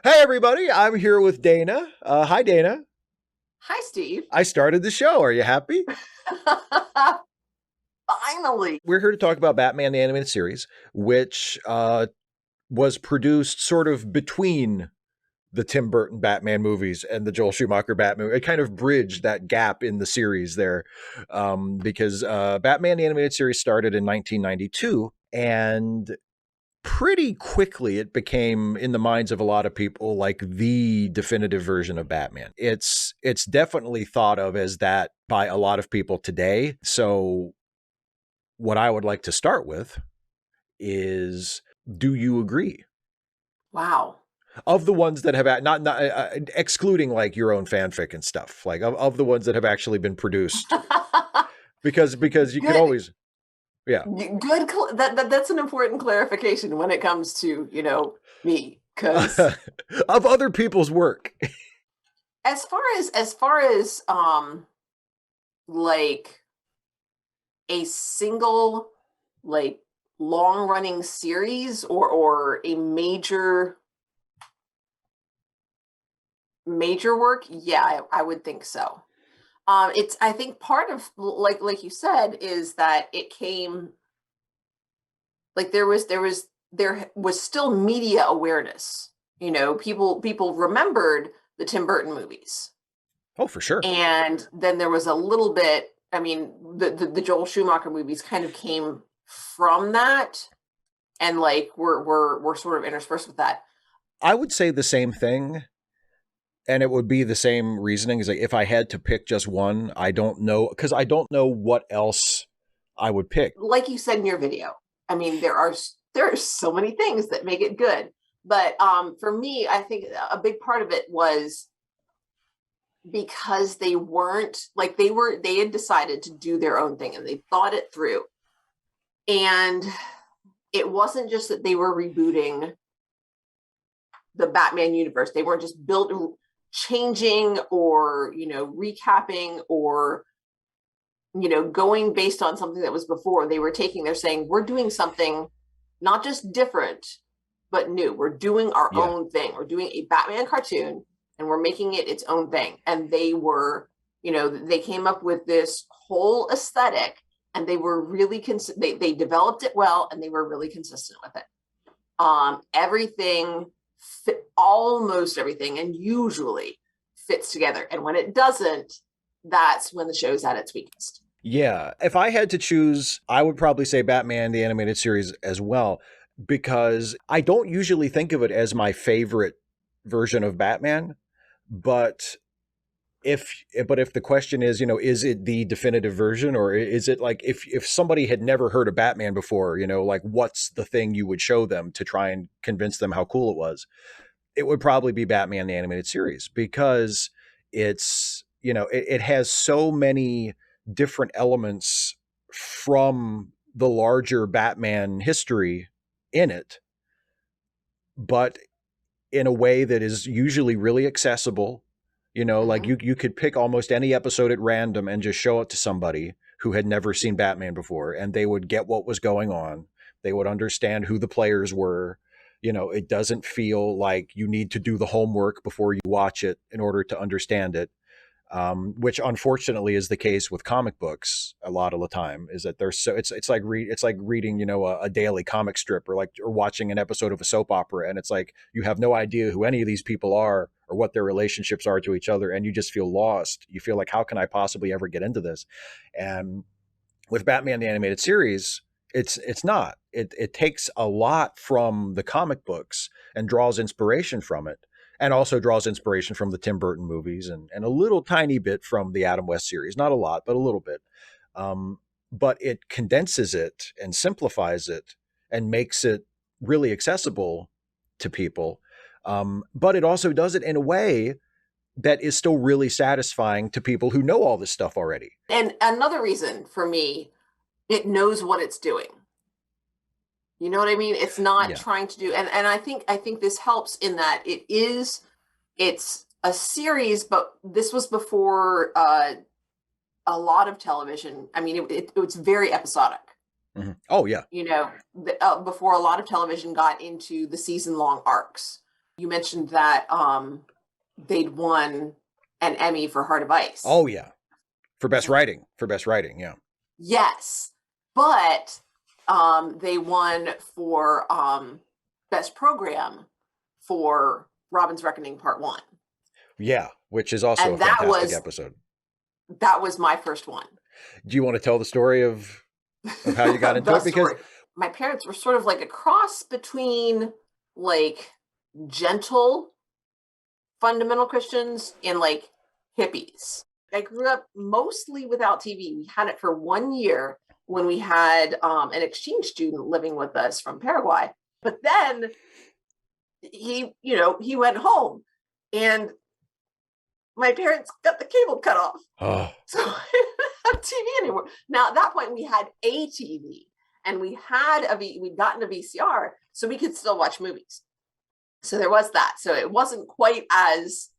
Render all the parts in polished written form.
Hey, everybody. I'm here with Dana. Hi, Dana. Hi, Steve. I started the show. Are you happy? Finally. We're here to talk about Batman the Animated Series, which was produced sort of between the Tim Burton Batman movies and the Joel Schumacher Batman. It kind of bridged that gap in the series there because Batman the Animated Series started in 1992. And pretty quickly it became in the minds of a lot of people like the definitive version of Batman. It's definitely thought of as that by a lot of people today. So what I would like to start with is, do you agree? Wow. Of the ones that have not excluding like your own fanfic and stuff, like of the ones that have actually been produced, because you could Good. always, yeah. Good. That's an important clarification when it comes to, me. Because Of other people's work. as far as like a single like long running series or a major work, yeah, I would think so. It's I think part of like you said is that it came like there was still media awareness. People remembered the Tim Burton movies, Oh, for sure. and then there was a little bit. I mean, the Joel Schumacher movies kind of came from that, and like we're sort of interspersed with that. I would say the same thing, and it would be the same reasoning. Is like if I had to pick just one, I don't know because I don't know what else I would pick. Like you said in your video, I mean, there are so many things that make it good, but for me, I think a big part of it was because they weren't like they had decided to do their own thing and they thought it through, and it wasn't just that they were rebooting the Batman universe. They weren't just changing or recapping or going based on something that was before. They're saying we're doing something not just different but new. We're doing our Yeah, own thing. We're doing a Batman cartoon and we're making it its own thing. And they came up with this whole aesthetic, and they were really they developed it well, and they were really consistent with it. Everything fit, almost everything, and usually fits together. And when it doesn't, that's when the show's at its weakest. yeah. If I had to choose, I would probably say Batman the Animated Series as well because I don't usually think of it as my favorite version of Batman, but if the question is, is it the definitive version, or is it like if somebody had never heard of Batman before, like what's the thing you would show them to try and convince them how cool it was? It would probably be Batman the Animated Series because it has so many different elements from the larger Batman history in it, but in a way that is usually really accessible. Like Mm-hmm. you could pick almost any episode at random and just show it to somebody who had never seen Batman before, and they would get what was going on. They would understand who the players were. It doesn't feel like you need to do the homework before you watch it in order to understand it, which unfortunately is the case with comic books a lot of the time. Is that there's so it's like reading a daily comic strip or watching an episode of a soap opera, and it's like you have no idea who any of these people are or what their relationships are to each other, and you just feel lost. You feel like, how can I possibly ever get into this? And with Batman the Animated Series, it's not. It takes a lot from the comic books and draws inspiration from it, and also draws inspiration from the Tim Burton movies and a little tiny bit from the Adam West series. Not a lot, but a little bit. Um, but it condenses it and simplifies it and makes it really accessible to people. But it also does it in a way that is still really satisfying to people who know all this stuff already. And another reason for me, it knows what it's doing. You know what I mean? It's not Yeah. trying to do, and I think this helps in that it's a series, but this was before a lot of television. I mean, it was very episodic. Mm-hmm. Oh yeah. Before a lot of television got into the season long arcs. You mentioned that they'd won an Emmy for Heart of Ice. Oh yeah, for best writing. Yeah. Yes, but they won for best program for Robin's Reckoning Part 1. Yeah, which is also and a fantastic episode. That was my first one. Do you want to tell the story of how you got into it? Because my parents were sort of like a cross between like gentle fundamental Christians and like hippies. I grew up mostly without TV. We had it for 1 year when we had an exchange student living with us from Paraguay. But then he went home and my parents got the cable cut off. Oh. So I didn't have TV anymore. Now at that point we had a TV and we'd gotten a VCR so we could still watch movies. So there was that. So it wasn't quite as,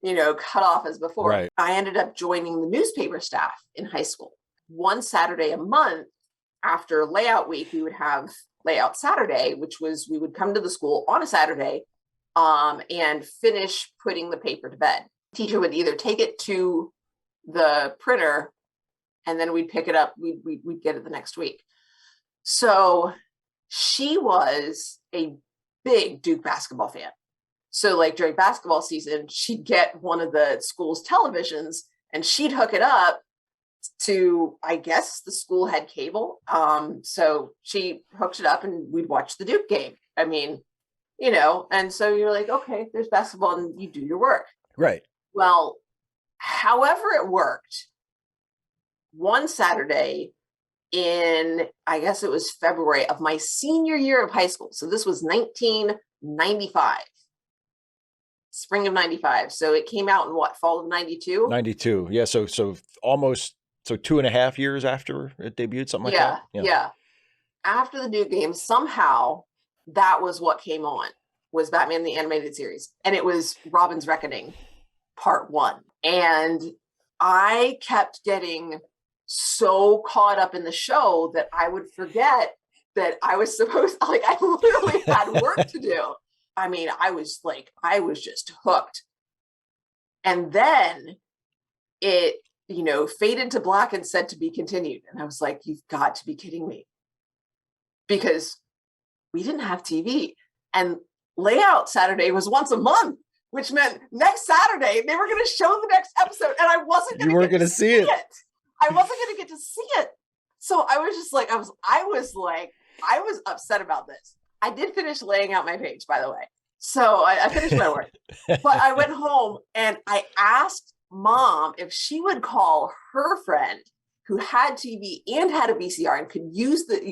cut off as before. Right. I ended up joining the newspaper staff in high school. One Saturday a month after layout week, we would have layout Saturday, which was we would come to the school on a Saturday and finish putting the paper to bed. Teacher would either take it to the printer and then we'd pick it up. We'd get it the next week. So she was a big Duke basketball fan. So like during basketball season, she'd get one of the school's televisions and she'd hook it up to, I guess the school had cable. So she hooked it up and we'd watch the Duke game. I mean, and so you're like, okay, there's basketball and you do your work. Right. Well, however it worked, one Saturday in, I guess it was February of my senior year of high school. So this was 1995, spring of 95. So it came out in what, fall of 92? 92. Yeah. So almost 2.5 years after it debuted, something like that. Yeah. After the Duke game, somehow that was what came on, was Batman the Animated Series. And it was Robin's Reckoning Part 1. And I kept getting so caught up in the show that I would forget that I was supposed, like, I literally had work to do. I mean, I was just hooked. And then it, faded to black and said to be continued. And I was like, you've got to be kidding me. Because we didn't have TV. And layout Saturday was once a month, which meant next Saturday they were going to show the next episode and I wasn't going to get to see it. I wasn't going to get to see it. So I was just like, I was upset about this. I did finish laying out my page, by the way. So I finished my work, but I went home and I asked Mom if she would call her friend who had TV and had a VCR and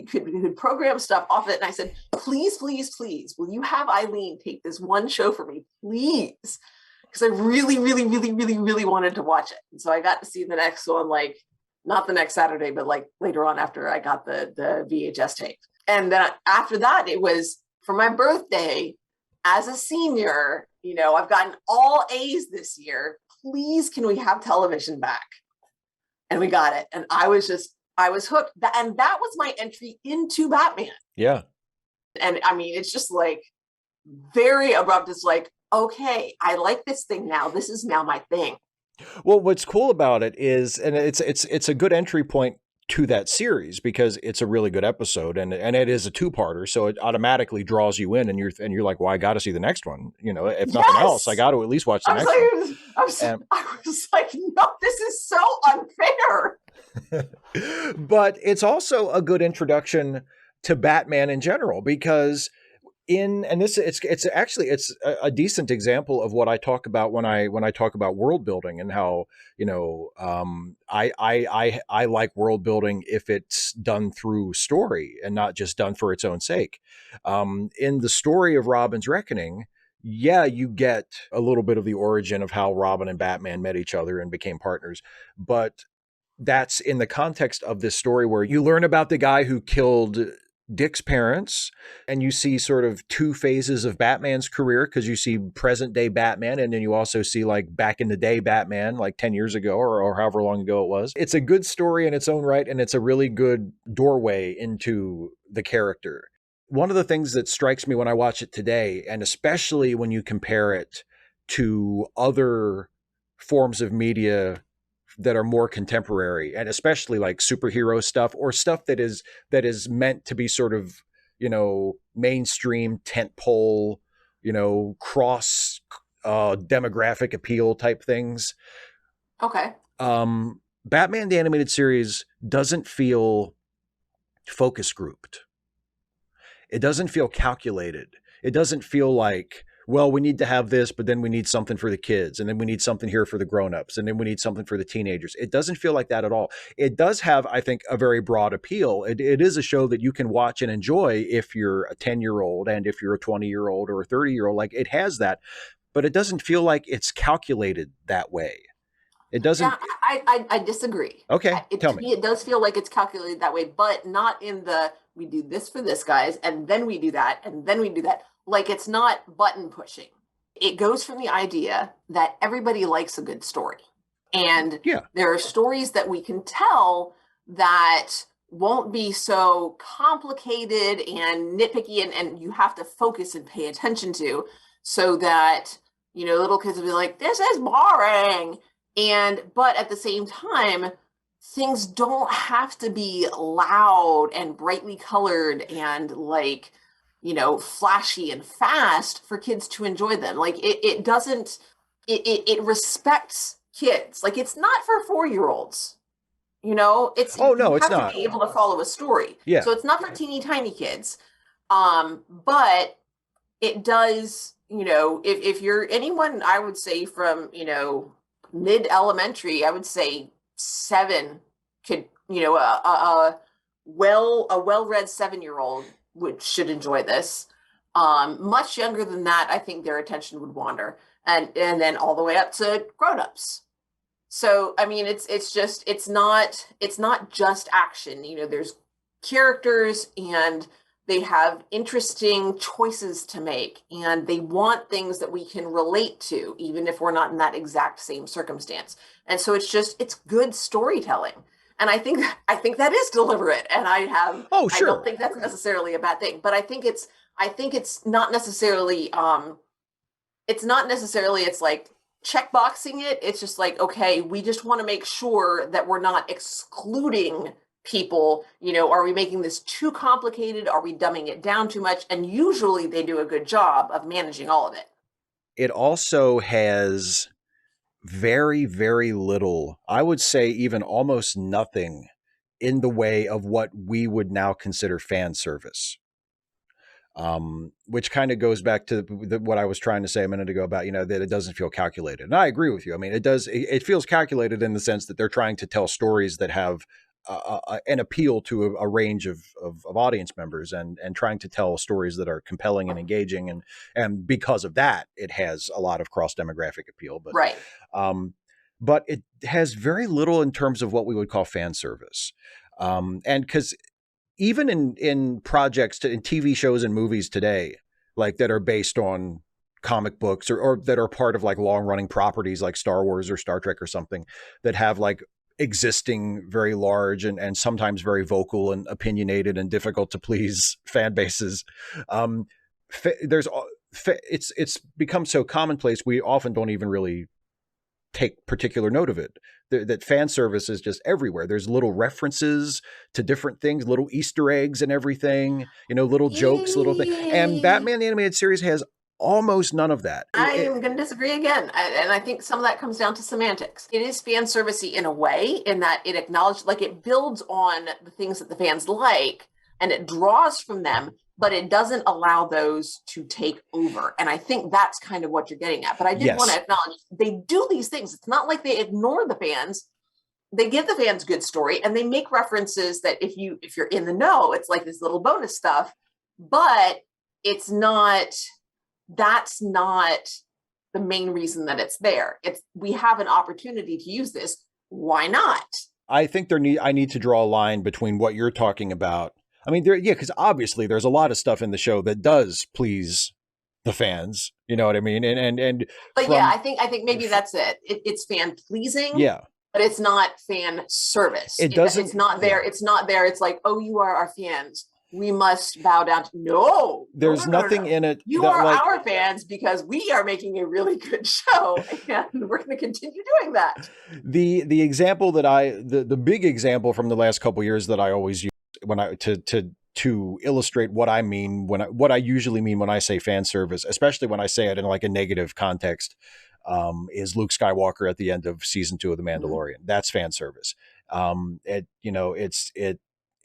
could program stuff off it. And I said, please, please, please, will you have Eileen take this one show for me, please? Because I really, really, really, really, really wanted to watch it. And so I got to see the next one, like not the next Saturday, but like later on after I got the VHS tape. And then after that, it was for my birthday as a senior, I've gotten all A's this year. Please, can we have television back? And we got it. And I was hooked. And that was my entry into Batman. Yeah. And I mean, it's just like very abrupt. It's like, okay, I like this thing now. This is now my thing. Well, what's cool about it is, and it's a good entry point to that series because it's a really good episode and it is a two-parter. So it automatically draws you in and you're like, well, I got to see the next one. If nothing else, I got to at least watch the next one. I was like, no, this is so unfair. But it's also a good introduction to Batman in general because it's actually a decent example of what I talk about when I talk about world building and how I like world building if it's done through story and not just done for its own sake. In the story of Robin's Reckoning, yeah, you get a little bit of the origin of how Robin and Batman met each other and became partners, but that's in the context of this story where you learn about the guy who killed Dick's parents, and you see sort of two phases of Batman's career because you see present day Batman and then you also see like back in the day Batman like 10 years ago or however long ago it was. It's a good story in its own right and it's a really good doorway into the character. one of the things that strikes me when I watch it today, and especially when you compare it to other forms of media that are more contemporary, and especially like superhero stuff or stuff that is meant to be sort of, mainstream tentpole, cross demographic appeal type things. Okay. Batman the Animated Series doesn't feel focus grouped. It doesn't feel calculated. It doesn't feel like, well, we need to have this, but then we need something for the kids, and then we need something here for the grown-ups, and then we need something for the teenagers. It doesn't feel like that at all. It does have, I think, a very broad appeal. It is a show that you can watch and enjoy if you're a 10-year-old and if you're a 20-year-old or a 30-year-old. Like, it has that, but it doesn't feel like it's calculated that way. It doesn't. Yeah, I disagree. Okay, tell To me. me, it does feel like it's calculated that way, but not in the we do this for this, guys, and then we do that, and then we do that. Like, it's not button pushing. It goes from the idea that everybody likes a good story. And Yeah. there are stories that we can tell that won't be so complicated and nitpicky, and you have to focus and pay attention to, so that, little kids will be like, this is boring. But at the same time, things don't have to be loud and brightly colored and like, flashy and fast for kids to enjoy them. Like, it doesn't, it respects kids. Like, it's not for 4-year-olds. It's Oh, no, you it's have not. to be able to follow a story. Yeah. So it's not for teeny tiny kids. But it does, if you're anyone, I would say from, mid elementary, I would say 7 could, a well-read 7-year-old should enjoy this. Much younger than that, I think their attention would wander, and then all the way up to grown-ups. So, I mean, it's not just action. There's characters, and they have interesting choices to make, and they want things that we can relate to, even if we're not in that exact same circumstance. And so it's good storytelling. And I think that is deliberate. And Oh, sure. I don't think that's necessarily a bad thing, but I think it's not necessarily, it's like checkboxing it. It's just like, okay, we just want to make sure that we're not excluding people. Are we making this too complicated? Are we dumbing it down too much? And usually they do a good job of managing all of it. It also has very, very little, I would say even almost nothing, in the way of what we would now consider fan service. Which kind of goes back to what I was trying to say a minute ago about, that it doesn't feel calculated. And I agree with you. I mean, it feels calculated in the sense that they're trying to tell stories that have an appeal to a range of audience members, and trying to tell stories that are compelling and engaging. And because of that, it has a lot of cross demographic appeal. But, right. But it has very little in terms of what we would call fan service. And because even in projects, in TV shows and movies today, like that are based on comic books or that are part of like long running properties like Star Wars or Star Trek or something, that have like existing very large and sometimes very vocal and opinionated and difficult to please fan bases. It's become so commonplace, we often don't even really take particular note of it. That fan service is just everywhere. There's little references to different things, little Easter eggs and everything, little jokes, little things. And Batman the Animated Series has almost none of that. I am going to disagree again. And I think some of that comes down to semantics. It is fan servicey in a way, in that it acknowledges, like, it builds on the things that the fans like and it draws from them, but it doesn't allow those to take over. And I think that's kind of what you're getting at. But I did want to acknowledge they do these things. It's not like they ignore the fans. They give the fans good story, and they make references that if you're in the know, it's like this little bonus stuff, but that's not the main reason that it's there. We have an opportunity to use this. Why not? I think I need to draw a line between what you're talking about. I mean, because obviously there's a lot of stuff in the show that does please the fans. You know what I mean? But yeah, I think maybe that's it. It's fan pleasing. Yeah. But it's not fan service. It doesn't. It's not there. Yeah. It's not there. It's like, oh, you are our fans. we must bow down to. No, there's nothing in it you that are like our fans because we are making a really good show, and we're going to continue doing that. the example that the big example from the last couple of years that I always use when I to illustrate what I mean what I usually mean when I say fan service, especially when I say it in like a negative context, is Luke Skywalker at the end of season 2 of The Mandalorian. That's fan service.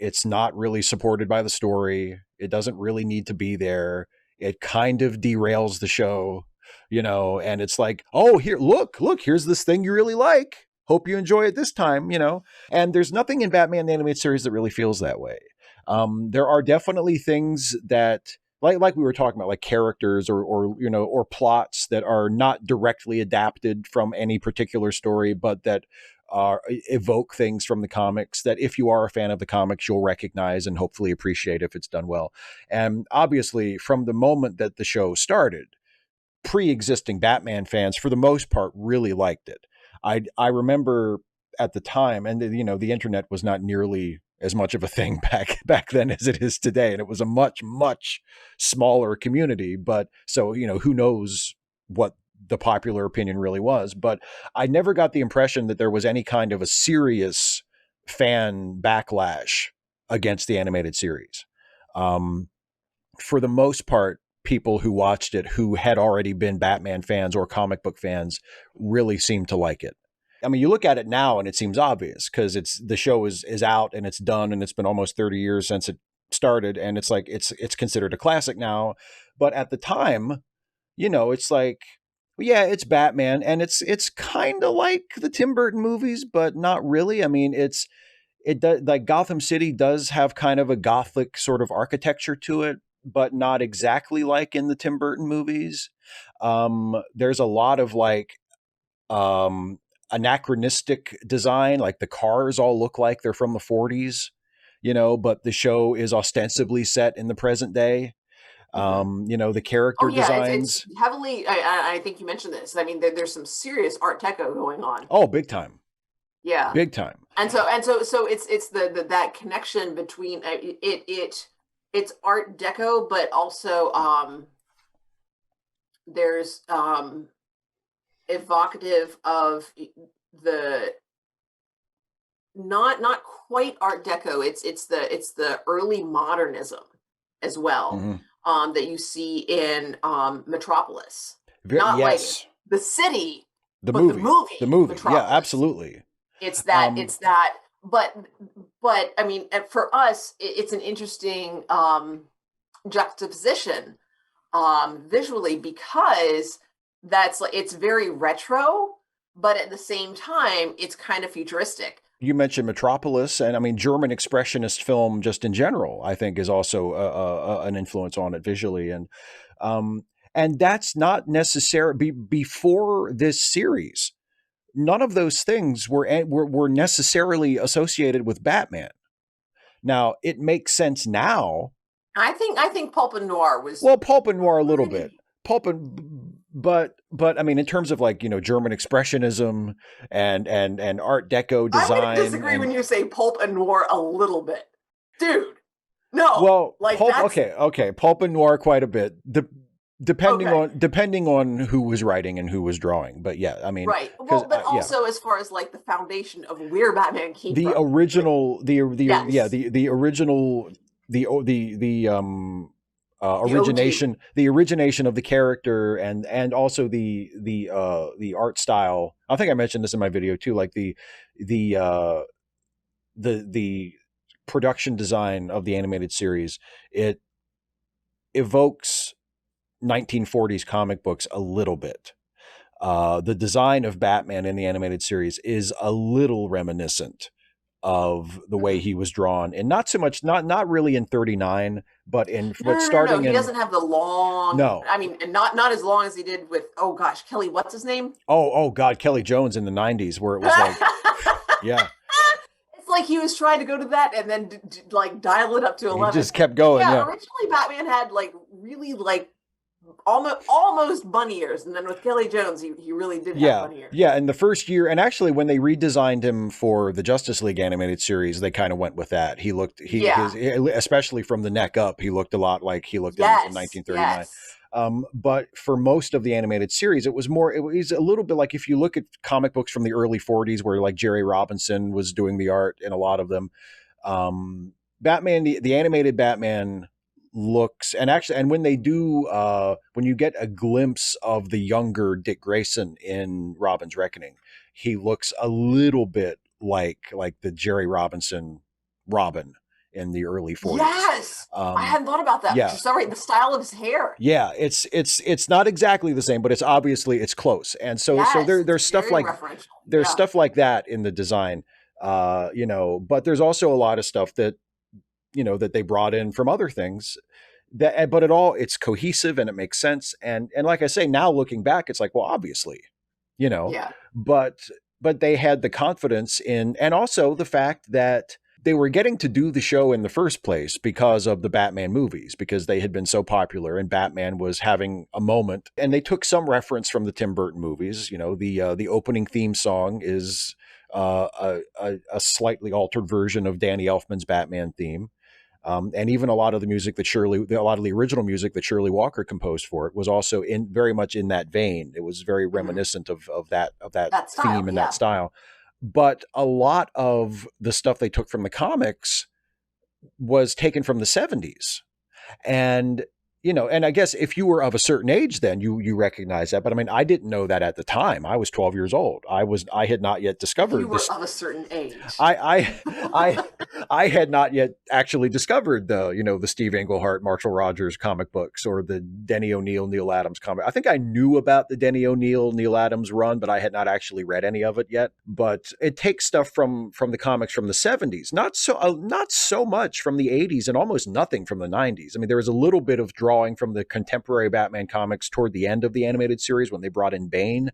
It's not really supported by the story. It doesn't really need to be there. It kind of derails the show, and it's like, oh, here, look, here's this thing you really like. Hope you enjoy it this time, And there's nothing in Batman the Animated Series that really feels that way. There are definitely things that, like we were talking about, like characters or plots that are not directly adapted from any particular story, but that evoke things from the comics that if you are a fan of the comics, you'll recognize and hopefully appreciate if it's done well. And obviously, from the moment that the show started, pre-existing Batman fans, for the most part, really liked it. I remember at the time, and the internet was not nearly as much of a thing back then as it is today, and it was a much smaller community. But so who knows what the popular opinion really was, but I never got the impression that there was any kind of a serious fan backlash against the animated series. For the most part, people who watched it who had already been Batman fans or comic book fans really seemed to like it. I mean, you look at it now and it seems obvious because the show is out and it's done and it's been almost 30 years since it started, and it's like it's considered a classic now. But at the time, it's like, yeah, it's Batman, and it's kind of like the Tim Burton movies, but not really. I mean, it does, like, Gotham City does have kind of a gothic sort of architecture to it, but not exactly like in the Tim Burton movies. There's a lot of like anachronistic design, like the cars all look like they're from the 40s, but the show is ostensibly set in the present day. The Oh character yeah, designs. it's heavily. I think you mentioned this. I mean, there's some serious Art Deco going on. Oh, big time. Yeah, Big time. and so it's the that connection between it's Art Deco, but also there's evocative of the not quite Art Deco. It's the early modernism as well. Mm-hmm. That you see in Metropolis. Not yes. like the city, the but movie. The movie. Yeah, absolutely. It's that. But I mean, for us, it's an interesting juxtaposition visually, because that's like, it's very retro, but at the same time, it's kind of futuristic. You mentioned Metropolis, and I mean, German expressionist film just in general, I think, is also an influence on it visually. And that's not necessarily before this series. None of those things were necessarily associated with Batman. Now, it makes sense now. I think Pulp and Noir was, well, Pulp and Noir a little bit. But I mean, in terms of like, German expressionism and Art Deco design. I'm going to disagree when you say Pulp and Noir a little bit, dude. No, well, like okay, Pulp and Noir quite a bit. Depending on who was writing and who was drawing, but yeah, I mean, right. Well, but also as far as like the foundation of where Batman came from, original, the original, the origination of the character, and also the art style. I think I mentioned this in my video too, like the production design of the animated series. It evokes 1940s comic books a little bit. The design of Batman in the animated series is a little reminiscent of the way he was drawn, and not so much, not really in 39, but in starting. He doesn't have the long. No, I mean, not as long as he did with, oh gosh, Kelly, what's his name? Oh God, Kelly Jones in the 90s, where it was like, yeah. It's like he was trying to go to that and then like dial it up to 11. He just kept going. Yeah. Originally Batman had like really like almost bunny ears, and then with Kelly Jones, he really did have Yeah. bunny ears. Yeah. In the first year, and actually when they redesigned him for the Justice League animated series, they kind of went with that. He looked, Yeah. especially from the neck up, he looked a lot like he looked in Yes. 1939. Yes. But for most of the animated series, it was a little bit like if you look at comic books from the early 40s, where like Jerry Robinson was doing the art in a lot of them. Batman, the animated Batman looks, and when they do, when you get a glimpse of the younger Dick Grayson in Robin's Reckoning, he looks a little bit like the Jerry Robinson Robin in the early 40s. Yes. I hadn't thought about that, but Yeah. you're so right. The style of his hair. Yeah, it's not exactly the same, but it's obviously it's close. And so Yes. there's It's stuff very like referential. there's Yeah. stuff like that in the design. But there's also a lot of stuff that that they brought in from other things that, but it's cohesive and it makes sense. And like I say, now looking back, it's like, well, obviously, you know, Yeah. but they had the confidence in, and also the fact that they were getting to do the show in the first place because of the Batman movies, because they had been so popular and Batman was having a moment. And they took some reference from the Tim Burton movies. The opening theme song is a slightly altered version of Danny Elfman's Batman theme. And even a lot of the music that a lot of the original music that Shirley Walker composed for it was also in very much in that vein. It was very Mhm. reminiscent of that That style. theme and that Yeah. style. But a lot of the stuff they took from the comics was taken from the 70s. And and I guess if you were of a certain age, then you recognize that. But I mean, I didn't know that at the time. I was 12 years old. I had not yet If you discovered were this. of a certain age. I had not yet actually discovered the Steve Englehart, Marshall Rogers comic books, or the Denny O'Neil, Neil Adams comic. I think I knew about the Denny O'Neil, Neil Adams run, but I had not actually read any of it yet. But it takes stuff from the comics from the 70s, not so much from the 80s, and almost nothing from the 90s. I mean, there was a little bit of drawing from the contemporary Batman comics toward the end of the animated series when they brought in Bane.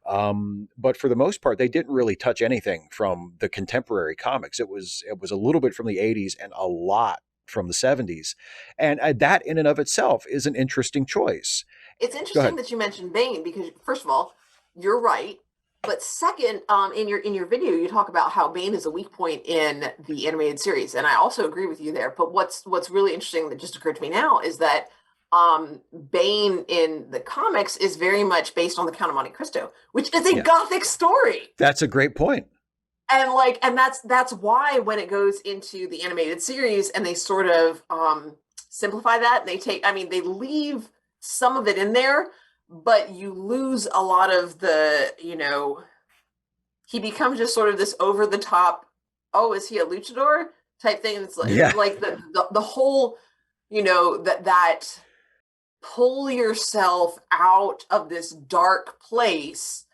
But for the most part, they didn't really touch anything from the contemporary comics. It was a little bit from the 80s and a lot from the 70s. And that in and of itself is an interesting choice. It's Go interesting ahead. that you mentioned Bane because, first of all, you're right. But second, in your video, you talk about how Bane is a weak point in the animated series, and I also agree with you there. But what's really interesting that just occurred to me now is that Bane in the comics is very much based on the Count of Monte Cristo, which is a Yeah. gothic story. That's a great point. And that's why when it goes into the animated series and they sort of simplify that, they leave some of it in there, but you lose a lot of he becomes just sort of this over the top, oh, is he a luchador type thing. It's like Yeah. the whole, that pull yourself out of this dark place.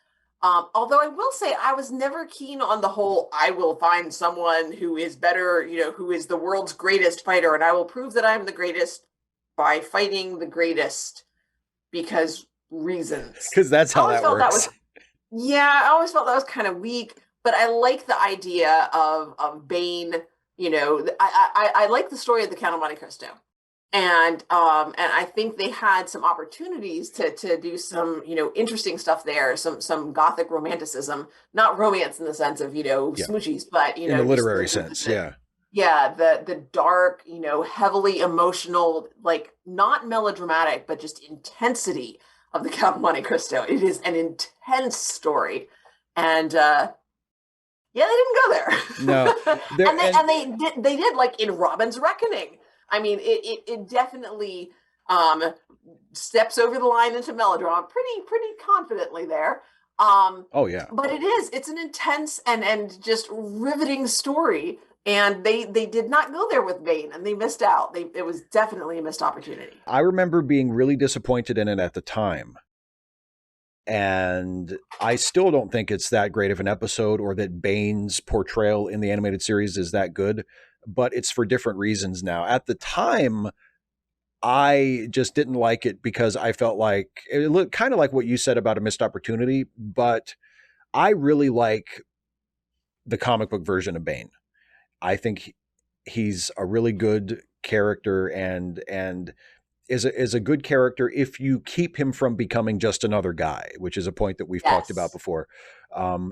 Although I will say I was never keen on the whole, I will find someone who is better, who is the world's greatest fighter, and I will prove that I'm the greatest by fighting the greatest because reasons. Because that's how that works. I always felt that was kind of weak, but I like the idea of Bane. I like the story of the Count of Monte Cristo. And I think they had some opportunities to do some interesting stuff there, some gothic romanticism, not romance in the sense of smoochies, but in the literary sense, yeah. Yeah, the dark, heavily emotional, like not melodramatic, but just intensity of the Count of Monte Cristo. It is an intense story, and they didn't go there. No, and they did like in Robin's Reckoning. I mean, it definitely steps over the line into melodrama pretty confidently there. Oh yeah. But it's an intense and just riveting story. And they did not go there with Bane, and they missed out. It was definitely a missed opportunity. I remember being really disappointed in it at the time. And I still don't think it's that great of an episode, or that Bane's portrayal in the animated series is that good, but it's for different reasons now. At the time, I just didn't like it because I felt like it looked kind of like what you said about a missed opportunity, but I really like the comic book version of Bane. I think he's a really good character, and is a good character if you keep him from becoming just another guy, which is a point that we've talked about Yes. before.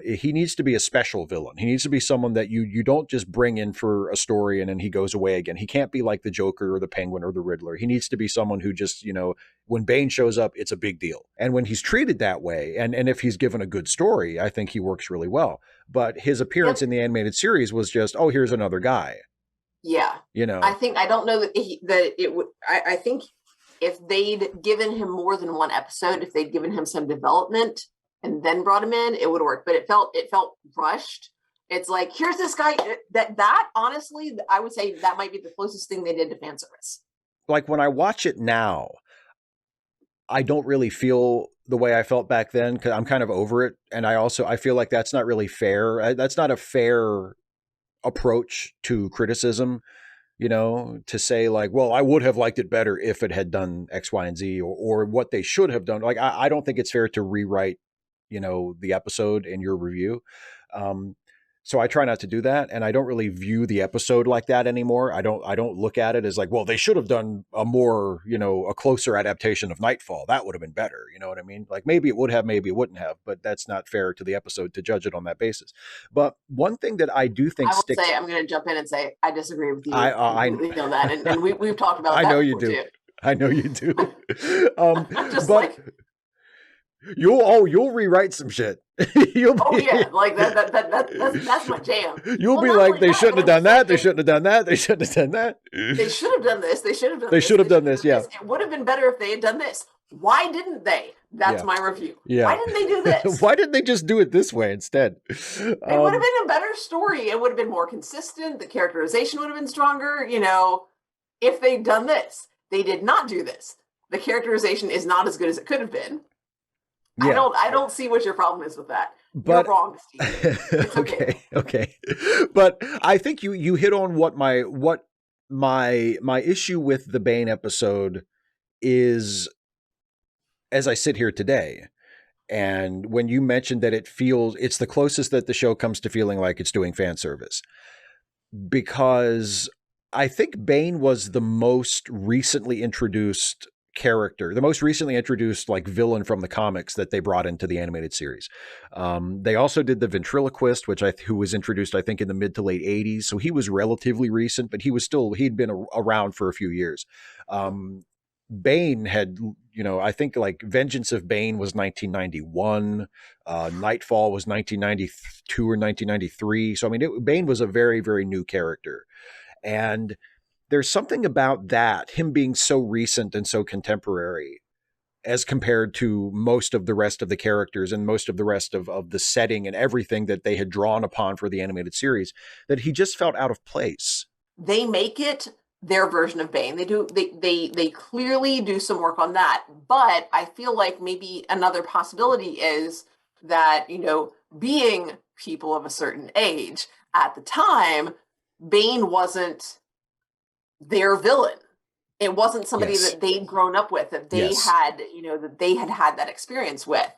He needs to be a special villain. He needs to be someone that you don't just bring in for a story and then he goes away again. He can't be like the Joker or the Penguin or the Riddler. He needs to be someone who just, when Bane shows up, it's a big deal. And when he's treated that way, and if he's given a good story, I think he works really well. But his appearance Yep. in the animated series was just, oh, here's another guy. Yeah. I don't know that it would. I think if they'd given him more than one episode, if they'd given him some development and then brought him in, it would work. But it felt rushed. It's like, here's this guy that honestly, I would say that might be the closest thing they did to fan service. Like when I watch it now, I don't really feel the way I felt back then because I'm kind of over it. And I feel like that's not really fair. That's not a fair approach to criticism, to say like, well, I would have liked it better if it had done X, Y, and Z or what they should have done. Like, I don't think it's fair to rewrite, the episode in your review. So I try not to do that. And I don't really view the episode like that anymore. I don't look at it as like, well, they should have done a more, a closer adaptation of Nightfall. That would have been better. You know what I mean? Like maybe it would have, maybe it wouldn't have, but that's not fair to the episode to judge it on that basis. But one thing that I do think sticks. I'm going to jump in and say, I disagree with you. I know that. And we've talked about that. I know you do. Too. I know you do. Just but like, you'll rewrite some shit. Like that's my jam. You'll be like, they shouldn't have done that. They shouldn't have done that. They shouldn't have done that. They should have done this. They should have done. They should have done this. Yeah, it would have been better if they had done this. Why didn't they? That's my review. Yeah. Why didn't they do this? Why didn't they just do it this way instead? It would have been a better story. It would have been more consistent. The characterization would have been stronger. If they'd done this, they did not do this. The characterization is not as good as it could have been. Yeah. I don't see what your problem is with that. But, you're wrong, Steve. It's okay. But I think you hit on what my issue with the Bane episode is as I sit here today. And when you mentioned that it's the closest that the show comes to feeling like it's doing fan service. Because I think Bane was the most recently introduced character, the most recently introduced like villain from the comics that they brought into the animated series. They also did the ventriloquist, who was introduced, I think, in the mid to late 80s. So he was relatively recent, but he'd been around for a few years. Bane had, I think like Vengeance of Bane was 1991. Nightfall was 1992 or 1993. So, I mean, Bane was a very, very new character. And there's something about that, him being so recent and so contemporary as compared to most of the rest of the characters and most of the rest of the setting and everything that they had drawn upon for the animated series, that he just felt out of place. They make it their version of Bane. They clearly do some work on that. But I feel like maybe another possibility is that, being people of a certain age at the time, Bane wasn't their villain. It wasn't somebody that they'd grown up with, that they had, that they had that experience with.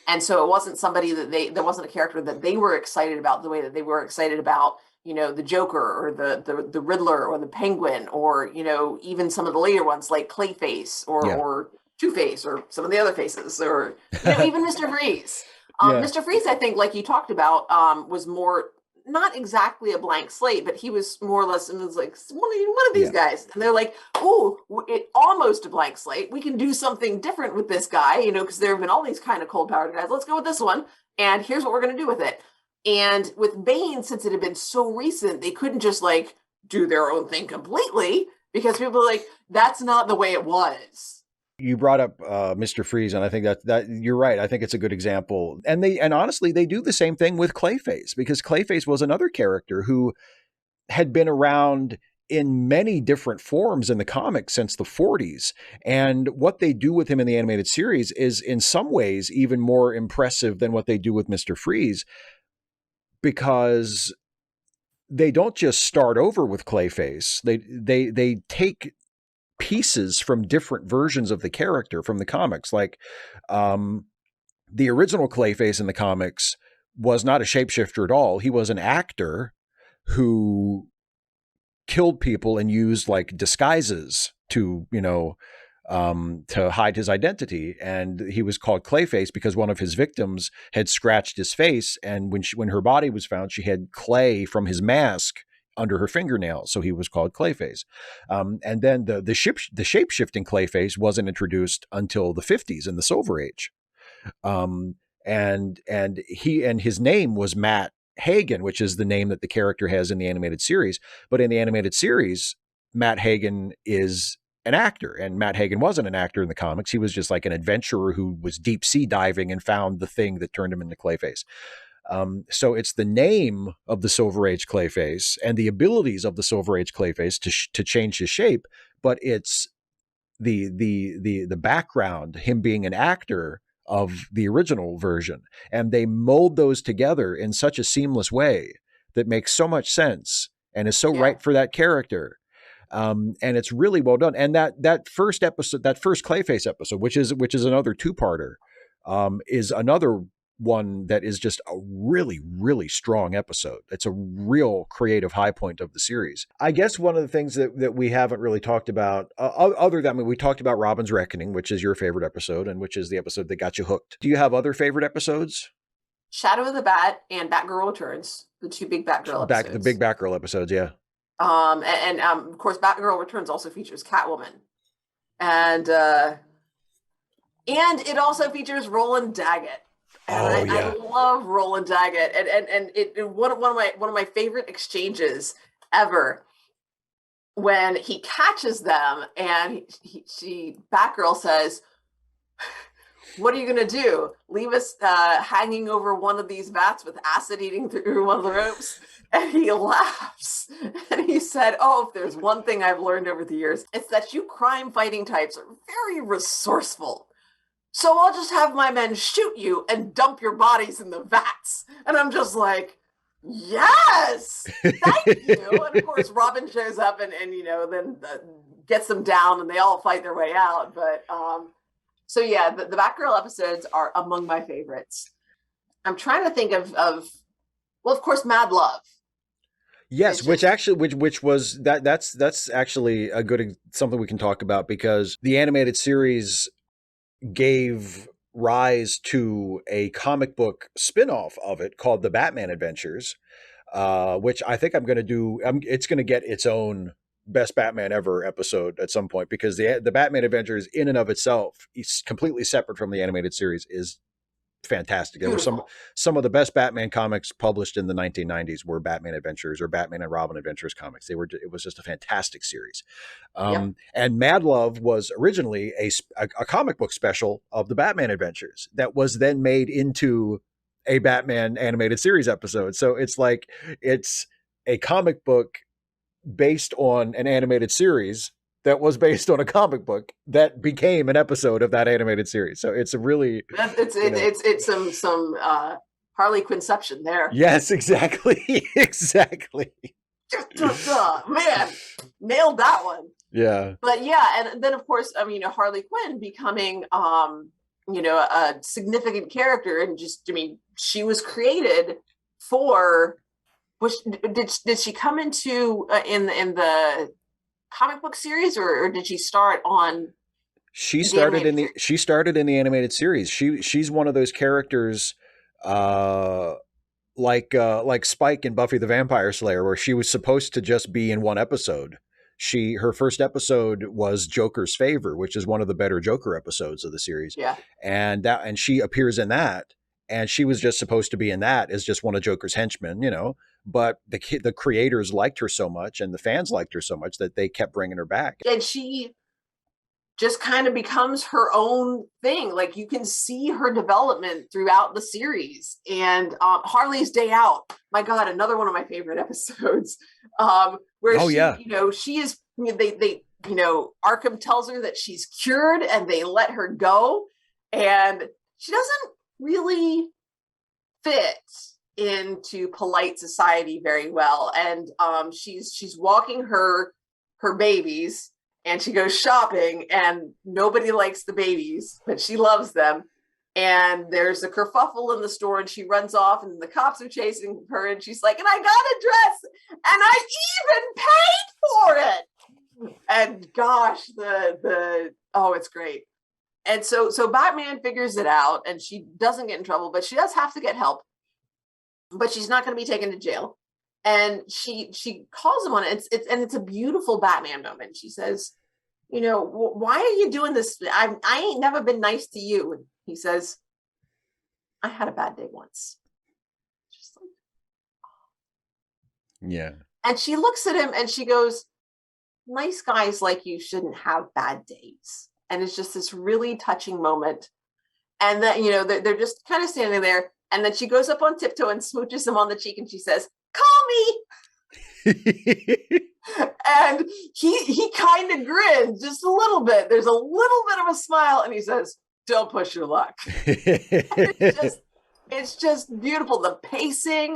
And so it wasn't somebody that wasn't a character that they were excited about the way that they were excited about, the Joker or the Riddler or the Penguin or, even some of the later ones like Clayface or Two-Face or some of the other faces or, even Mr. Freeze. Mr. Freeze, I think, like you talked about, was more not exactly a blank slate, but he was more or less, it was like one of these guys. And they're like, oh, it almost a blank slate. We can do something different with this guy, because there have been all these kind of cold-powered guys. Let's go with this one. And here's what we're going to do with it. And with Bane, since it had been so recent, they couldn't just like do their own thing completely because people are like, that's not the way it was. You brought up Mr. Freeze, and I think that you're right. I think it's a good example. And honestly, they do the same thing with Clayface, because Clayface was another character who had been around in many different forms in the comics since the 40s. And what they do with him in the animated series is in some ways even more impressive than what they do with Mr. Freeze, because they don't just start over with Clayface. They take pieces from different versions of the character from the comics. Like the original Clayface in the comics was not a shapeshifter at all. He was an actor who killed people and used like disguises to, to hide his identity. And he was called Clayface because one of his victims had scratched his face. And when her body was found, she had clay from his mask under her fingernails. So he was called Clayface. And then the shape-shifting Clayface wasn't introduced until the 50s in the Silver Age. And his name was Matt Hagen, which is the name that the character has in the animated series. But in the animated series, Matt Hagen is an actor, and Matt Hagen wasn't an actor in the comics. He was just like an adventurer who was deep sea diving and found the thing that turned him into Clayface. So it's the name of the Silver Age Clayface and the abilities of the Silver Age Clayface to change his shape, but it's the background, him being an actor of the original version, and they mold those together in such a seamless way that makes so much sense and is so right for that character. And it's really well done. And that first episode, that first Clayface episode, which is another two-parter, is another one that is just a really, really strong episode. It's a real creative high point of the series. I guess one of the things that we haven't really talked about, other than, I mean, we talked about Robin's Reckoning, which is your favorite episode and which is the episode that got you hooked. Do you have other favorite episodes? Shadow of the Bat and Batgirl Returns, the two big Batgirl episodes. The big Batgirl episodes, yeah. And of course, Batgirl Returns also features Catwoman, and it also features Roland Daggett. And I love Roland Daggett, and one of my favorite exchanges ever, when he catches them and Batgirl says, "What are you going to do? Leave us hanging over one of these bats with acid eating through one of the ropes?" And he laughs and he said, "Oh, if there's one thing I've learned over the years, it's that you crime-fighting types are very resourceful. So I'll just have my men shoot you and dump your bodies in the vats." And I'm just like, yes, thank you. And of course, Robin shows up and then gets them down and they all fight their way out. But so yeah, the Batgirl episodes are among my favorites. I'm trying to think of well, of course, Mad Love. Yes, which was that's actually a good something we can talk about, because the animated series gave rise to a comic book spin-off of it called The Batman Adventures, which I think I'm going to do. It's going to get its own Best Batman Ever episode at some point, because the Batman Adventures in and of itself is completely separate from the animated series, is fantastic. There were some of the best Batman comics published in the 1990s were Batman Adventures or Batman and Robin Adventures comics. It was just a fantastic series. And Mad Love was originally a comic book special of the Batman Adventures that was then made into a Batman animated series episode. So it's like, it's a comic book based on an animated series that was based on a comic book that became an episode of that animated series. So it's a really, it's some Harley Quinception there. Yes, exactly. Exactly. Man, nailed that one. Yeah. But yeah, and then of course, I mean, Harley Quinn becoming a significant character, and just, I mean, she was created for, did she come into in the comic book series, or did she start on? She started in the animated series. She's one of those characters, like Spike in Buffy the Vampire Slayer, where she was supposed to just be in one episode. Her first episode was Joker's Favor, which is one of the better Joker episodes of the series. Yeah, and she appears in that, and she was just supposed to be in that as just one of Joker's henchmen, But the creators liked her so much, and the fans liked her so much, that they kept bringing her back. And she just kind of becomes her own thing. Like, you can see her development throughout the series. And Harley's Day Out, my God, another one of my favorite episodes, where she is, they Arkham tells her that she's cured, and they let her go, and she doesn't really fit into polite society very well, and she's walking her babies, and she goes shopping, and nobody likes the babies, but she loves them, and there's a kerfuffle in the store, and she runs off, and the cops are chasing her, and she's like, "And I got a dress, and I even paid for it." And gosh, the oh, it's great. And so Batman figures it out, and she doesn't get in trouble, but she does have to get help. But she's not going to be taken to jail. And she calls him on it. It's a beautiful Batman moment. She says, you know, why are you doing this? I ain't never been nice to you. And he says, I had a bad day once. Just like, Yeah. and she looks at him and she goes, nice guys like you shouldn't have bad days. And it's just this really touching moment. And then, you know, they're just kind of standing there. And then she goes up on tiptoe and smooches him on the cheek and she says, call me. And he kind of grins just a little bit. There's a little bit of a smile. And he says, don't push your luck. It's just beautiful. The pacing,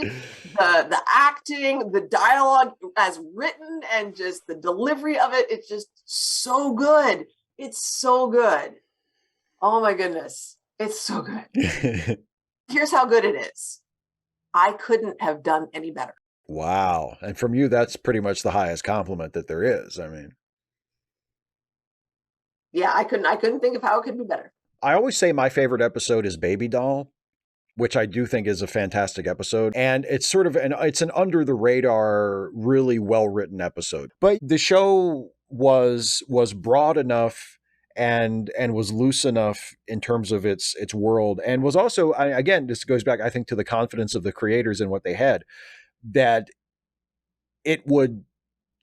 the acting, the dialogue as written, and just the delivery of it. It's just so good. It's so good. Oh my goodness. It's so good. Here's how good it is. I couldn't have done any better. Wow. And from you, that's pretty much the highest compliment that there is. I mean, yeah, I couldn't think of how it could be better. I always say my favorite episode is Baby Doll, which I do think is a fantastic episode. And it's sort of it's an under the radar, really well written episode. But the show was broad enough and was loose enough in terms of its world, and was also, again, this goes back, I think, to the confidence of the creators and what they had, that it would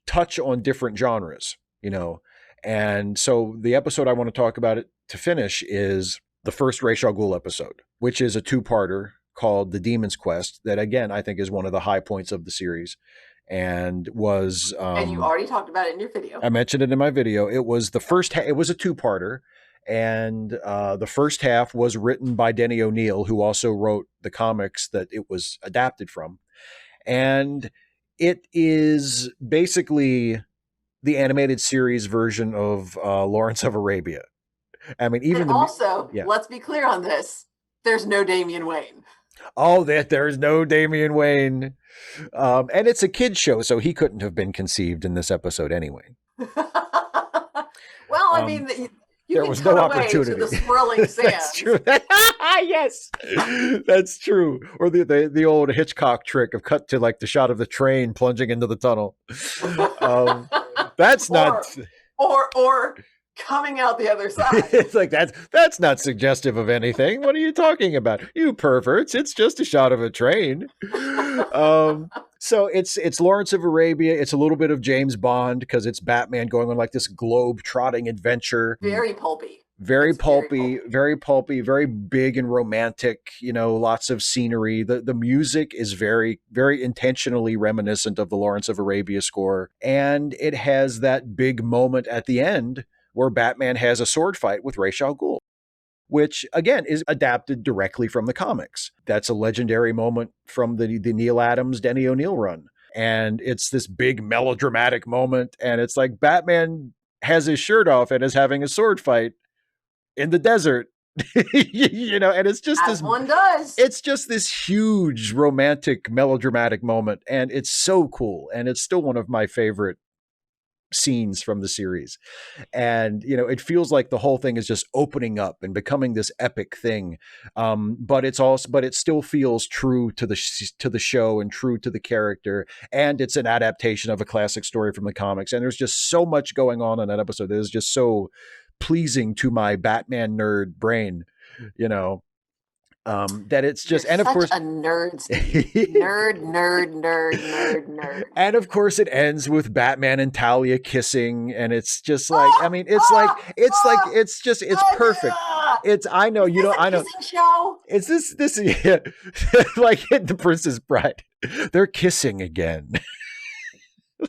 touch on different genres, you know. And so the episode I want to talk about it to finish is the first Ra's al Ghul episode, which is a two-parter called The Demon's Quest, that again I think is one of the high points of the series, and was and you already talked about it in your video. I mentioned it in my video. It was the first it was a two-parter, and the first half was written by Denny O'Neil, who also wrote the comics that it was adapted from. And it is basically the animated series version of Lawrence of Arabia. I mean, even and also, let's be clear on this. There's no Damian Wayne. Oh, there's no Damian Wayne. And it's a kid's show, so he couldn't have been conceived in this episode anyway. Well, I mean, there was no opportunity. To the swirling sands. That's true. Yes, that's true. Or the old Hitchcock trick of cut to like the shot of the train plunging into the tunnel. That's not. Or coming out the other side. It's like that's not suggestive of anything. What are you talking about, you perverts? It's just a shot of a train. So it's Lawrence of Arabia. It's a little bit of James Bond because it's Batman going on like this globe-trotting adventure. Very pulpy. Very pulpy, very big and romantic, you know, lots of scenery. The music is very, very intentionally reminiscent of the Lawrence of Arabia score. And it has that big moment at the end where Batman has a sword fight with Ra's al Ghul, which again is adapted directly from the comics. That's a legendary moment from the Neil Adams, Denny O'Neil run. And it's this big melodramatic moment. And it's like Batman has his shirt off and is having a sword fight in the desert, you know, and it's just as one does. It's just this huge romantic melodramatic moment, and it's so cool, and it's still one of my favorite scenes from the series. And you know, it feels like the whole thing is just opening up and becoming this epic thing, but it still feels true to the show and true to the character, and it's an adaptation of a classic story from the comics, and there's just so much going on in that episode that is just so pleasing to my Batman nerd brain, you know, that it's just, You're and of such course a nerd. And of course it ends with Batman and Talia kissing, and it's just like, I mean, it's perfect. It's, I know, you know, I know. Show? It's this yeah, like in The Princess Bride, they're kissing again.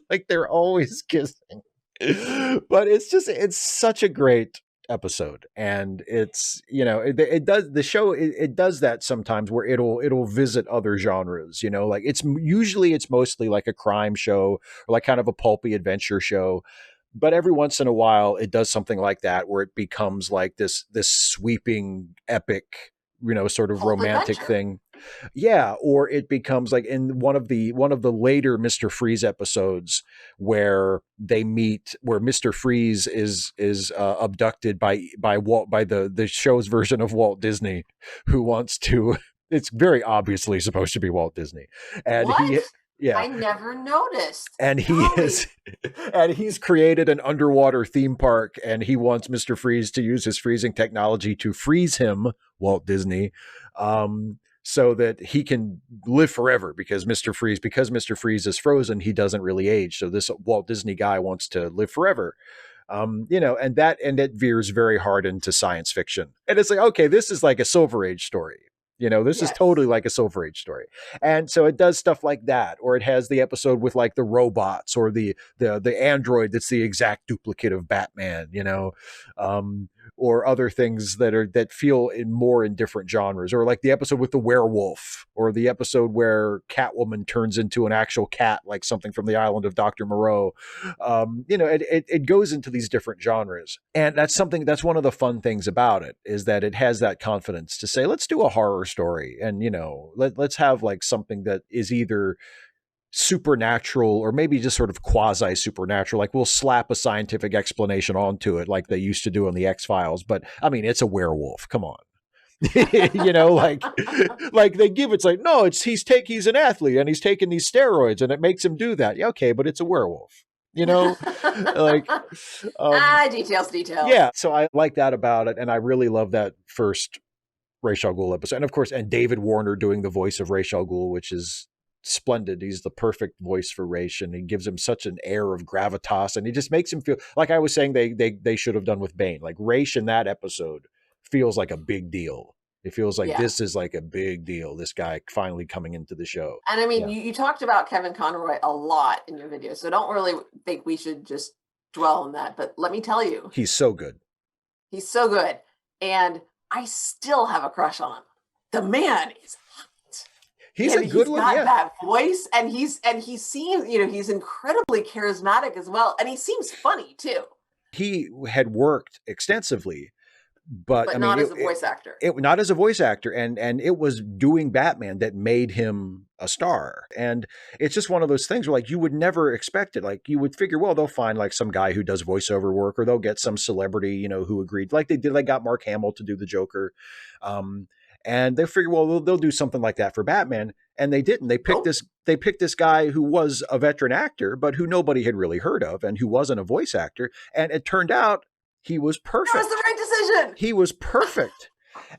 Like they're always kissing. But it's such a great episode, and it's, you know, it does, the show it does that sometimes where it'll visit other genres, you know, like it's mostly like a crime show or like kind of a pulpy adventure show, but every once in a while it does something like that where it becomes like this sweeping epic, you know, sort of romantic thing. Yeah, or it becomes like in one of the later Mr. Freeze episodes where they meet, where Mr. Freeze is abducted by the show's version of Walt Disney, who wants to. It's very obviously supposed to be Walt Disney, and What? yeah, I never noticed. and he Golly. is and he's created an underwater theme park, and he wants Mr. Freeze to use his freezing technology to freeze him, Walt Disney, so that he can live forever, because Mr. Freeze is frozen, he doesn't really age, so this Walt Disney guy wants to live forever. And it veers very hard into science fiction, and it's like, okay, this is like a Silver Age story. This is Yes. totally like a Silver Age story. And so it does stuff like that, or it has the episode with like the robots, or the android that's the exact duplicate of Batman, um, or other things that feel more in different genres, or like the episode with the werewolf, or the episode where Catwoman turns into an actual cat, like something from the island of Dr. Moreau. It goes into these different genres, and that's one of the fun things about it, is that it has that confidence to say, let's do a horror story, and let's have like something that is either supernatural or maybe just sort of quasi supernatural, like we'll slap a scientific explanation onto it like they used to do on the X-Files, but I mean, it's a werewolf, come on. Like they give, it's like, no, he's an athlete and he's taking these steroids and it makes him do that. Yeah, okay, but it's a werewolf, like Details. yeah, so I like that about it, and I really love that first Ra's al Ghul episode, and of course, and David Warner doing the voice of Ra's al Ghul, which is splendid. He's the perfect voice for Ra's, and he gives him such an air of gravitas, and he just makes him feel like, I was saying, they should have done with Bane. Like Ra's in that episode feels like a big deal. It feels like Yeah. this is like a big deal. This guy finally coming into the show. And I mean, Yeah. you talked about Kevin Conroy a lot in your video, so don't really think we should just dwell on that. But let me tell you, He's so good. he's so good. And I still have a crush on him. The man is hot. He's a good He's one. got Yeah. that voice, and he seems, he's incredibly charismatic as well. And he seems funny too. He had worked extensively, but I mean, not as a voice actor. Not as a voice actor, and it was doing Batman that made him a star. And it's just one of those things where, like, you would never expect it. Like, you would figure, well, they'll find like some guy who does voiceover work, or they'll get some celebrity, who agreed, like they did. They got Mark Hamill to do the Joker, and they figure, well, they'll do something like that for Batman. And they didn't. They picked this. They picked this guy who was a veteran actor, but who nobody had really heard of, and who wasn't a voice actor. And it turned out he was perfect. That was the right decision. He was perfect.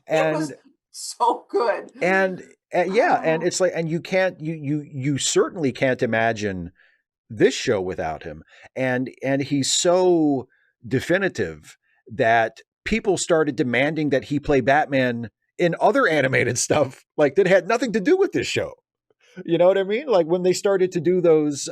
And it was so good. And yeah, and it's like, and you certainly can't imagine this show without him. And he's so definitive that people started demanding that he play Batman in other animated stuff, like that had nothing to do with this show. You know what I mean? Like when they started to do those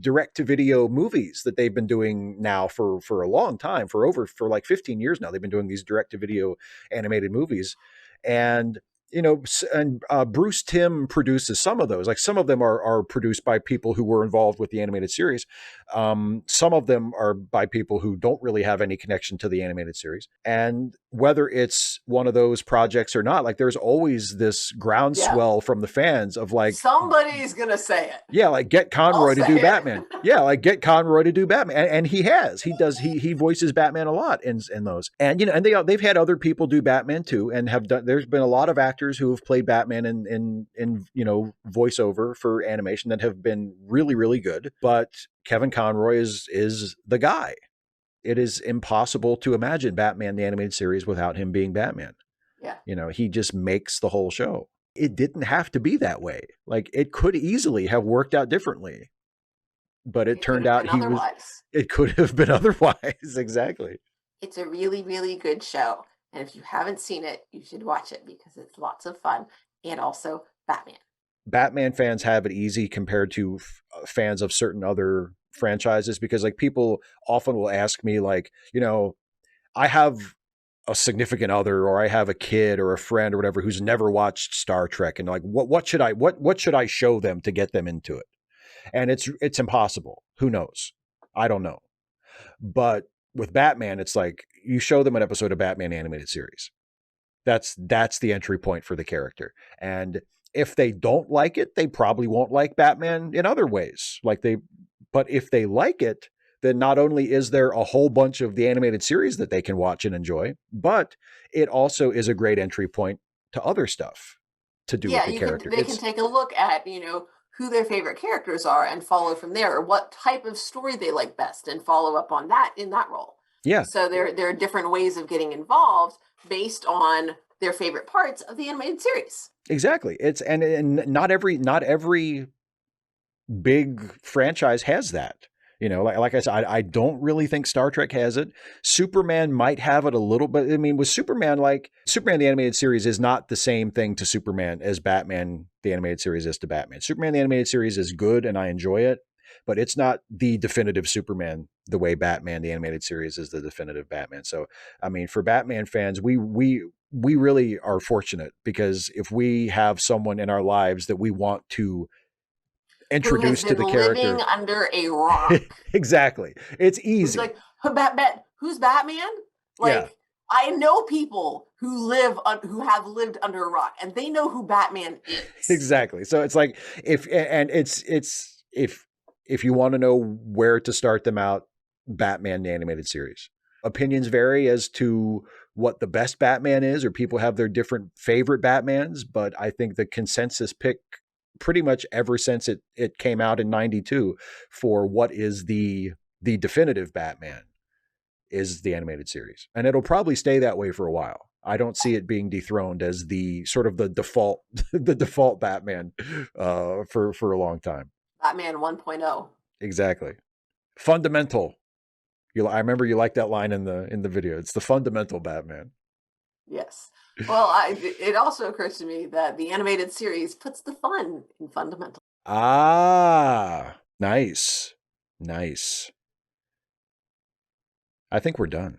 direct to video movies that they've been doing now for a long time, for like 15 years now. They've been doing these direct to video animated movies, and Bruce Timm produces some of those. Like some of them are produced by people who were involved with the animated series. Some of them are by people who don't really have any connection to the animated series. And whether it's one of those projects or not, like there's always this groundswell from the fans of like, somebody's gonna say it. Yeah, like get Conroy to do Batman. Yeah, like get Conroy to do Batman, and he has. He voices Batman a lot in those, and and they've had other people do Batman too, and have done. There's been a lot of actors who have played Batman in voiceover for animation that have been really, really good. But Kevin Conroy is the guy. It is impossible to imagine Batman the animated series without him being Batman. Yeah, he just makes the whole show. It didn't have to be that way. Like it could easily have worked out differently, but it turned out it could have been otherwise. Exactly. It's a really, really good show. And if you haven't seen it, you should watch it because it's lots of fun. And also Batman. Batman fans have it easy compared to fans of certain other franchises, because like people often will ask me like, I have a significant other, or I have a kid or a friend or whatever who's never watched Star Trek, and like what should I show them to get them into it? And it's impossible. Who knows? I don't know. But with Batman, it's like you show them an episode of Batman animated series, That's the entry point for the character. And if they don't like it, they probably won't like Batman in other ways. But if they like it, then not only is there a whole bunch of the animated series that they can watch and enjoy, but it also is a great entry point to other stuff to do with Yeah, the character. they can take a look at, who their favorite characters are and follow from there, or what type of story they like best and follow up on that in that role. Yeah, So there are different ways of getting involved based on their favorite parts of the animated series. exactly. And not every big franchise has that. Like I said, I don't really think Star Trek has it. Superman might have it a little bit. I mean, with Superman, Superman the animated series is not the same thing to Superman as Batman the animated series is to Batman. Superman the animated series is good and I enjoy it, but it's not the definitive Superman the way Batman the animated series is the definitive Batman. So, I mean, for Batman fans, we really are fortunate, because if we have someone in our lives that we want to Who has introduce to been the living character. under a rock. Exactly. It's Who's easy. like, who's Batman? Yeah, Like, I know people who who have lived under a rock, and they know who Batman is. exactly. So it's like, if you want to know where to start them out, Batman the animated series. Opinions vary as to what the best Batman is, or people have their different favorite Batmans, but I think the consensus pick pretty much ever since it came out in 92 for what is the definitive Batman is the animated series. And it'll probably stay that way for a while. I don't see it being dethroned as the sort of the default the default Batman for a long time. Batman 1.0. Exactly. Fundamental. I remember you liked that line in the video. It's the fundamental Batman. Yes. Well, it also occurs to me that the animated series puts the fun in fundamental. Ah, nice. Nice. I think we're done.